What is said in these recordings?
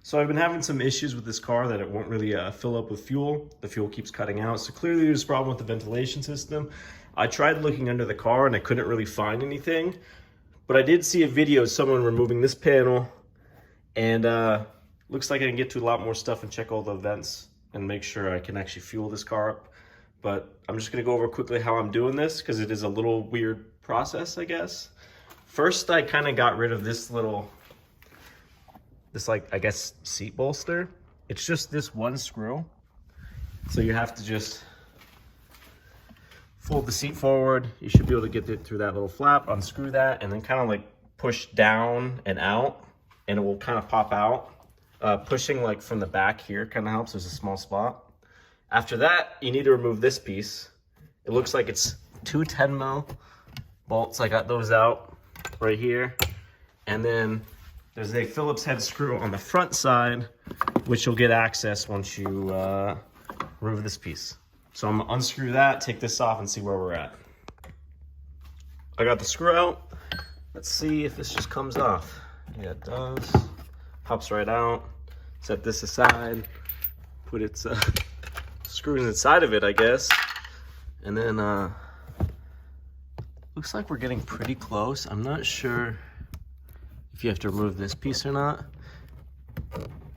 So I've been having some issues with this car that it won't really fill up with fuel. The fuel keeps cutting out. So clearly there's a problem with the ventilation system. I tried looking under the car and I couldn't really find anything. But I did see a video of someone removing this panel. And looks like I can get to a lot more stuff and check all the vents and make sure I can actually fuel this car up. But I'm just going to go over quickly how I'm doing this because it is a little weird process, I guess. First, I kind of got rid of this like, I guess, seat bolster. It's just this one screw. So you have to just fold the seat forward. You should be able to get it through that little flap, unscrew that, and then kind of like push down and out, and it will kind of pop out. Pushing like from the back here kind of helps. There's a small spot. After that, you need to remove this piece. It looks like it's two 10 mil bolts. I got those out right here. And then there's a Phillips head screw on the front side, which you'll get access once you remove this piece. So I'm gonna unscrew that, take this off, and see where we're at. I got the screw out. Let's see if this just comes off. Yeah, it does. Pops right out. Set this aside. Put its screws inside of it, I guess. And then looks like we're getting pretty close. I'm not sure if you have to remove this piece or not.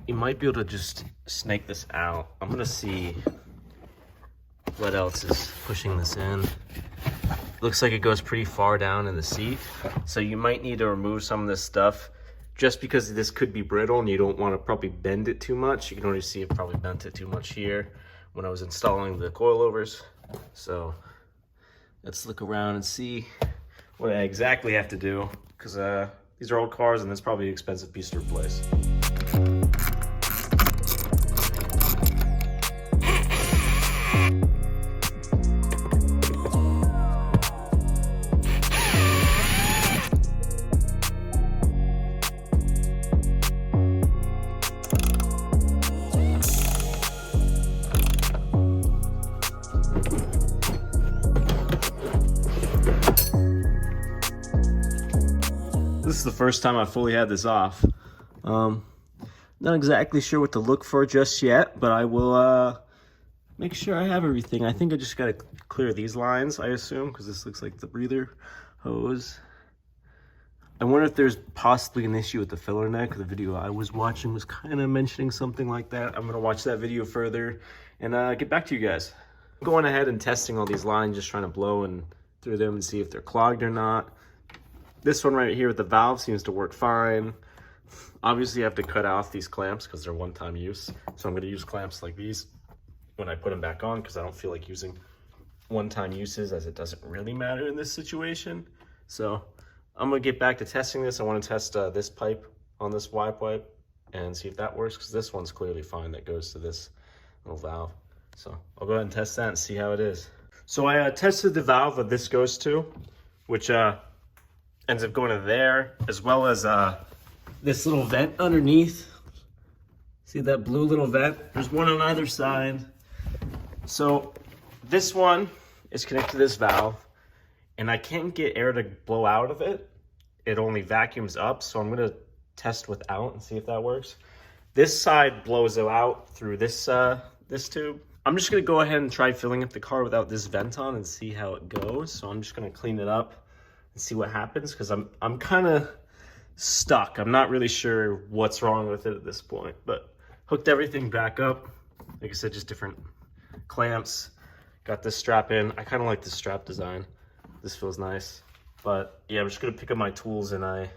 You might be able to just snake this out. I'm gonna see what else is pushing this in. Looks like it goes pretty far down in the seat. So you might need to remove some of this stuff just because this could be brittle and you don't want to probably bend it too much. You can already see it probably bent it too much here when I was installing the coilovers. So let's look around and see what I exactly have to do, because these are old cars and it's probably an expensive piece to replace. This is the first time I fully had this off. Not exactly sure what to look for just yet, but I will make sure I have everything. I think I just gotta clear these lines, I assume, because this looks like the breather hose. I wonder if there's possibly an issue with the filler neck. The video I was watching was kind of mentioning something like that. I'm gonna watch that video further and get back to you guys. I'm going ahead and testing all these lines, just trying to blow and through them and see if they're clogged or not. This one right here with the valve seems to work fine. Obviously, you have to cut off these clamps because they're one-time use. So I'm going to use clamps like these when I put them back on, because I don't feel like using one-time uses, as it doesn't really matter in this situation. So I'm going to get back to testing this. I want to test this pipe on this Y pipe and see if that works, because this one's clearly fine that goes to this little valve. So I'll go ahead and test that and see how it is. So I tested the valve that this goes to, which ends up going to there, as well as this little vent underneath. See that blue little vent? There's one on either side. So this one is connected to this valve, and I can't get air to blow out of it. It only vacuums up, so I'm gonna test without and see if that works. This side blows out through this this tube. I'm just gonna go ahead and try filling up the car without this vent on and see how it goes. So I'm just gonna clean it up and see what happens, because I'm kind of stuck. I'm not really sure what's wrong with it at this point, but hooked everything back up. Like I said, just different clamps. Got this strap in. I kind of like this strap design. This feels nice. But yeah, I'm just gonna pick up my tools and I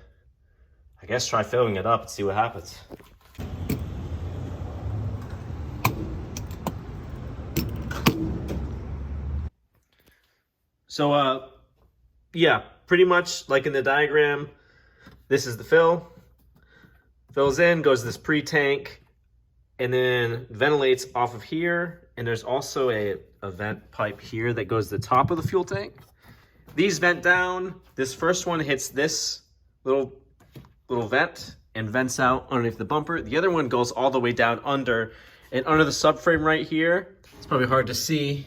guess try filling it up and see what happens. So yeah, pretty much like in the diagram, this is the fill. Fills in, goes to this pre-tank, and then ventilates off of here. And there's also a vent pipe here that goes to the top of the fuel tank. These vent down. This first one hits this little vent and vents out underneath the bumper. The other one goes all the way down under, and under the subframe right here. It's probably hard to see.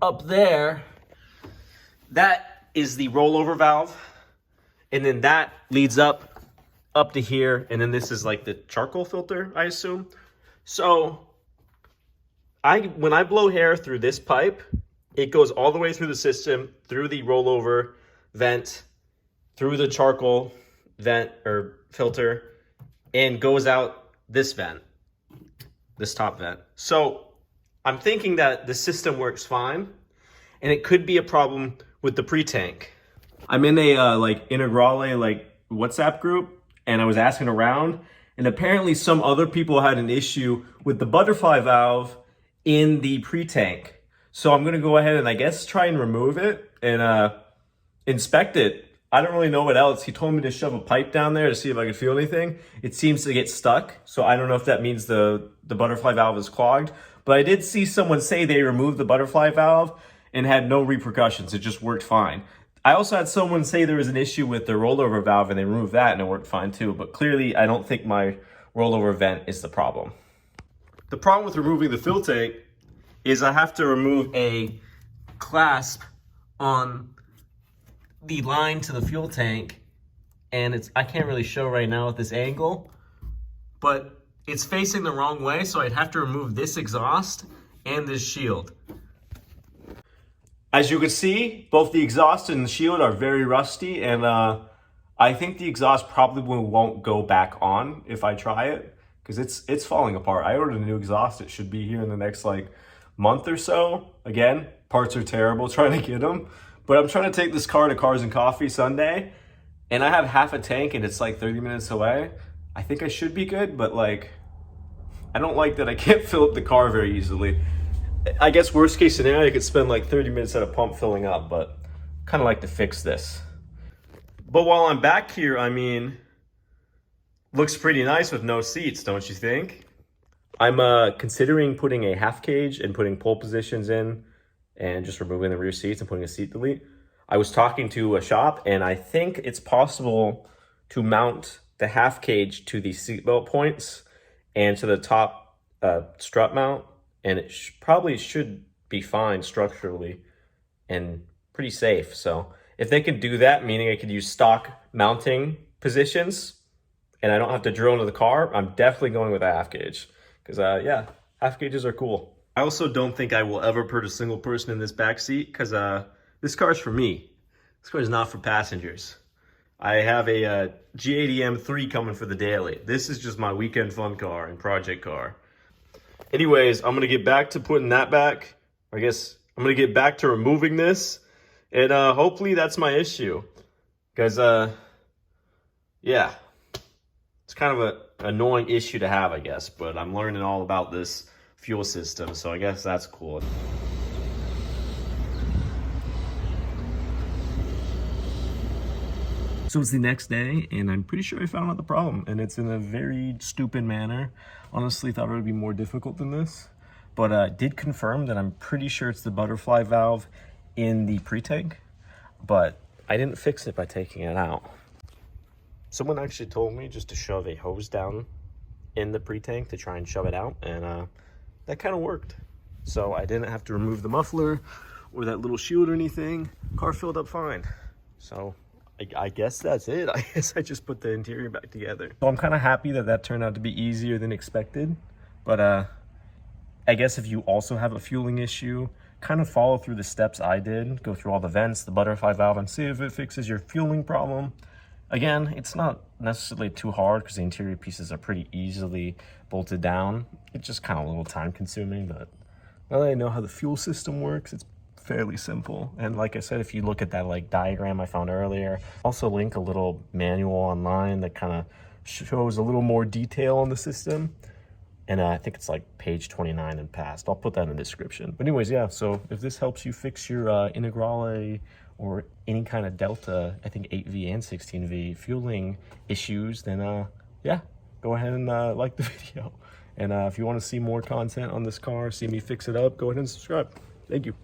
Up there, that is the rollover valve, and then that leads up up to here, and then this is like the charcoal filter, I assume. So when I blow air through this pipe, it goes all the way through the system, through the rollover vent, through the charcoal vent or filter, and goes out this vent, this top vent. So I'm thinking that the system works fine, and it could be a problem with the pre-tank. I'm in a like Integrale like WhatsApp group, and I was asking around, and apparently some other people had an issue with the butterfly valve in the pre-tank. So I'm gonna go ahead and I guess try and remove it and inspect it. I don't really know what else. He told me to shove a pipe down there to see if I could feel anything. It seems to get stuck, so I don't know if that means the butterfly valve is clogged. But I did see someone say they removed the butterfly valve and had no repercussions. It just worked fine. I also had someone say there was an issue with the rollover valve and they removed that and it worked fine too. But clearly, I don't think my rollover vent is the problem. The problem with removing the fuel tank is I have to remove a clasp on the line to the fuel tank, and I can't really show right now at this angle, but it's facing the wrong way, so I'd have to remove this exhaust and this shield. As you can see, both the exhaust and the shield are very rusty, and I think the exhaust probably won't go back on if I try it, because it's falling apart. I ordered a new exhaust. It should be here in the next like month or so. Again, parts are terrible trying to get them, but I'm trying to take this car to Cars and Coffee Sunday, and I have half a tank and it's like 30 minutes away. I think I should be good, but like, I don't like that I can't fill up the car very easily. I guess worst case scenario, I could spend like 30 minutes at a pump filling up, but kind of like to fix this. But while I'm back here, I mean, looks pretty nice with no seats, don't you think? I'm considering putting a half cage and putting pole positions in and just removing the rear seats and putting a seat delete. I was talking to a shop and I think it's possible to mount the half cage to the seatbelt points and to the top strut mount, and it probably should be fine structurally and pretty safe. So if they can do that, meaning I could use stock mounting positions and I don't have to drill into the car, I'm definitely going with a half gauge. Because, yeah, half gauges are cool. I also don't think I will ever put a single person in this back seat because this car is for me. This car is not for passengers. I have a G80 M3 coming for the daily. This is just my weekend fun car and project car. Anyways, I'm going to get back to putting that back. I guess I'm going to get back to removing this. And hopefully that's my issue. Because, yeah, it's kind of an annoying issue to have, I guess, but I'm learning all about this fuel system, so I guess that's cool. So it's the next day, and I'm pretty sure I found out the problem, and it's in a very stupid manner. Honestly, thought it would be more difficult than this, but did confirm that I'm pretty sure it's the butterfly valve in the pre-tank, but I didn't fix it by taking it out. Someone actually told me just to shove a hose down in the pre-tank to try and shove it out, and that kind of worked. So I didn't have to remove the muffler or that little shield or anything. Car filled up fine. So I guess that's it. I guess I just put the interior back together. So I'm kind of happy that that turned out to be easier than expected. But I guess if you also have a fueling issue, kind of follow through the steps I did. Go through all the vents, the butterfly valve, and see if it fixes your fueling problem. Again, it's not necessarily too hard because the interior pieces are pretty easily bolted down. It's just kind of a little time consuming, but now that I know how the fuel system works, it's fairly simple. And like I said, if you look at that like diagram I found earlier, also link a little manual online that kind of shows a little more detail on the system. And I think it's like page 29 and past. I'll put that in the description. But anyways, yeah, so if this helps you fix your Integrale or any kind of Delta, I think 8V and 16V fueling issues, then yeah, go ahead and like the video. And if you want to see more content on this car, see me fix it up, go ahead and subscribe. Thank you.